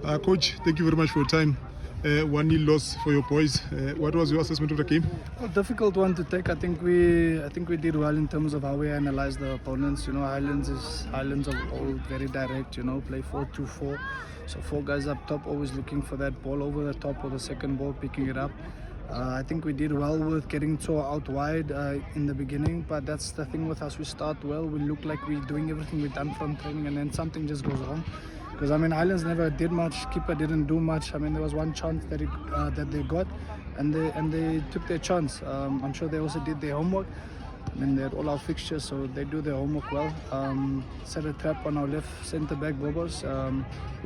Coach, thank you very much for your time. 1-0 loss for your boys. What was your assessment of the game? A difficult one to take. I think we did well in terms of how we analysed the opponents. You know, Highlands of old, very direct. You know, play 4-2-4. So 4 guys up top, always looking for that ball over the top or the second ball, picking it up. I think we did well with getting Toa out wide in the beginning, but that's the thing with us. We start well, we look like we're doing everything we've done from training, and then something just goes wrong. Because I mean, Highlands never did much. Keeper didn't do much. I mean, there was one chance that they got, and they took their chance. I'm sure they also did their homework. I mean, they had all our fixtures, so they do their homework well. Set a trap on our left centre back, Bobos.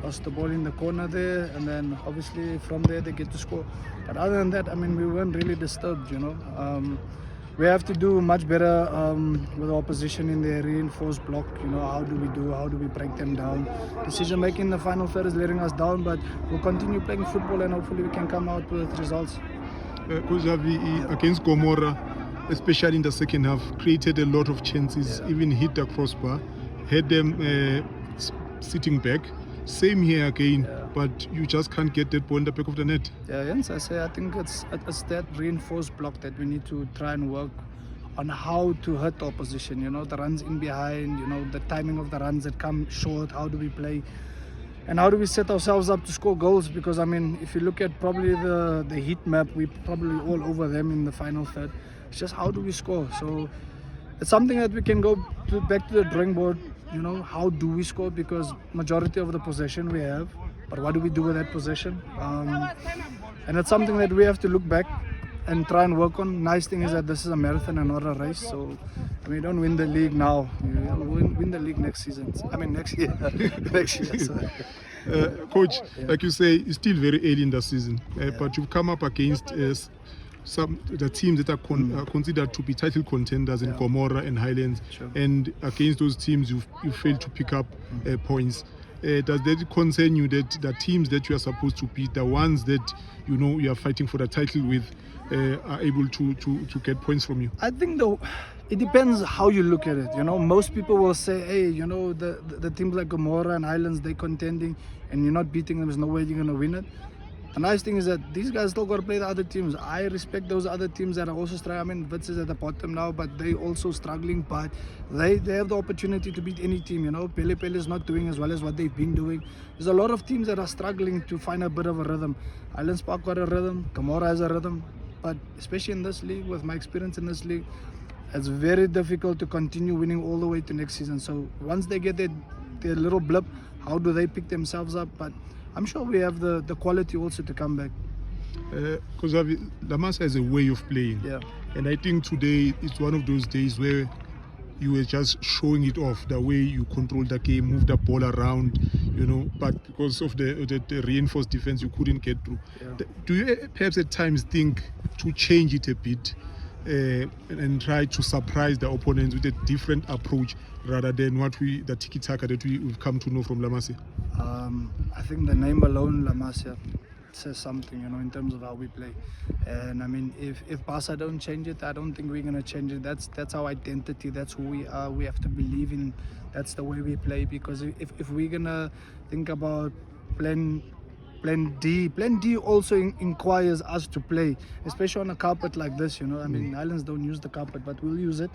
Lost the ball in the corner there, and then obviously from there they get to score. But other than that, I mean, we weren't really disturbed, you know. We have to do much better with our opposition in the reinforced block. You know, how do we break them down? Decision making in the final third is letting us down, but we'll continue playing football and hopefully we can come out with results. Against Gomorrah, especially in the second half, created a lot of chances, even hit the crossbar, had them sitting back. Same here again, but you just can't get that ball in the back of the net. Yeah, yes, I think it's that reinforced block that we need to try and work on how to hurt the opposition. You know, the runs in behind, you know, the timing of the runs that come short, how do we play? And how do we set ourselves up to score goals? Because I mean, if you look at probably the heat map, we're probably all over them in the final third. It's just how do we score? So it's something that we can go back to the drawing board. You know, how do we score? Because majority of the possession we have, but what do we do with that possession? And it's something that we have to look back and try and work on. Nice thing is that this is a marathon and not a race. So we don't win the league now. We'll win the league next season. I mean next year. Next year. So. Coach, like you say, it's still very early in the season, but you've come up against the teams that are considered to be title contenders in Gomorrah and Highlands, and against those teams you failed to pick up points. Does that concern you that the teams that you are supposed to beat, the ones that you know you are fighting for the title with, are able to get points from you? I think though, it depends how you look at it. You know, most people will say, hey, you know, the teams like Gomorrah and Highlands, they're contending and you're not beating them, there's no way you're going to win it. The nice thing is that these guys still got to play the other teams. I respect those other teams that are also struggling. I mean, Wits is at the bottom now, but they also struggling. But they have the opportunity to beat any team. You know, Pele is not doing as well as what they've been doing. There's a lot of teams that are struggling to find a bit of a rhythm. Highlands Park got a rhythm. Gomorrah has a rhythm. But especially in this league, with my experience in this league, it's very difficult to continue winning all the way to next season. So once they get their little blip, how do they pick themselves up? But I'm sure we have the quality also to come back. Because La Masia has a way of playing. Yeah. And I think today it's one of those days where you were just showing it off, the way you control the game, move the ball around, you know, but because of the reinforced defense, you couldn't get through. Yeah. Do you perhaps at times think to change it a bit and try to surprise the opponents with a different approach rather than the tiki-taka that we've come to know from La Masia? I think the name alone, La Masia, says something, you know, in terms of how we play. And I mean, if Barca don't change it, I don't think we're going to change it. That's our identity, that's who we are. We have to believe in, that's the way we play. Because if we're going to think about Plan D also inquires us to play, especially on a carpet like this, you know. I mean, Highlands don't use the carpet, but we'll use it.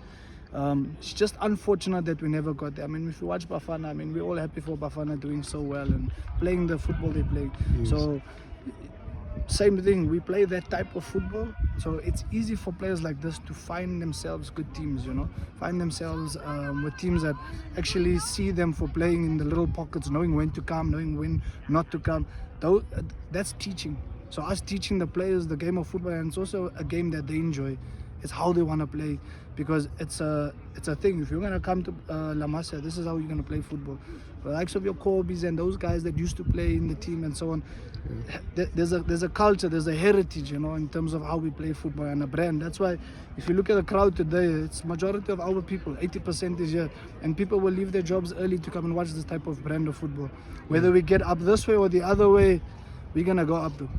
It's just unfortunate that we never got there. I mean, if you watch Bafana, I mean, we're all happy for Bafana doing so well and playing the football they play. Yes. So, same thing, we play that type of football. So it's easy for players like this to find themselves good teams, you know, find themselves with teams that actually see them for playing in the little pockets, knowing when to come, knowing when not to come. That's teaching. So us teaching the players the game of football, and it's also a game that they enjoy. It's how they want to play, because it's a thing. If you're going to come to La Masia, this is how you're going to play football. The likes of your Corbies and those guys that used to play in the team and so on, there's a culture, there's a heritage, you know, in terms of how we play football, and a brand. That's why if you look at the crowd today, it's majority of our people, 80% is here, and people will leave their jobs early to come and watch this type of brand of football. Whether we get up this way or the other way, we're going to go up though.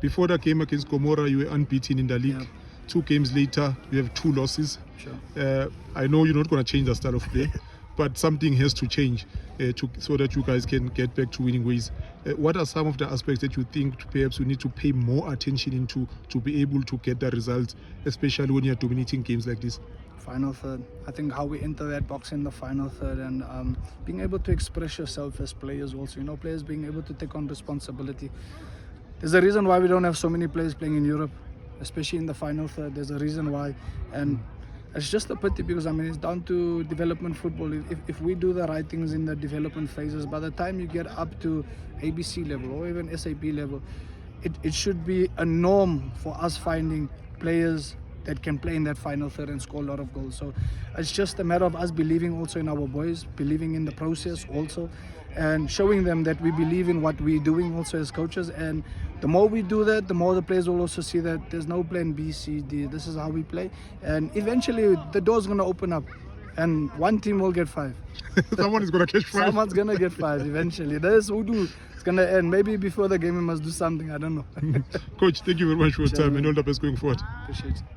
Before the game against Gomorrah, you were unbeaten in the league. Yeah. 2 games later, you have 2 losses. Sure. I know you're not going to change the style of play, but something has to change so that you guys can get back to winning ways. What are some of the aspects that you think perhaps you need to pay more attention into to be able to get the results, especially when you're dominating games like this? Final third. I think how we enter that box in the final third, and being able to express yourself as players also. Players being able to take on responsibility. There's a reason why we don't have so many players playing in Europe, especially in the final third. There's a reason why, and it's just a pity because it's down to development football. If we do the right things in the development phases, by the time you get up to ABC level or even SAP level, it should be a norm for us finding players that can play in that final third and score a lot of goals. So it's just a matter of us believing also in our boys, believing in the process also, and showing them that we believe in what we're doing also as coaches. And the more we do that, the more the players will also see that there's no plan B, C, D. This is how we play. And eventually the door's going to open up and one team will get 5. Someone is going to catch 5. Someone's going to get 5 eventually. That's voodoo. It's going to end. Maybe before the game we must do something. I don't know. Coach, thank you very much for your time and all the best going forward. Appreciate it.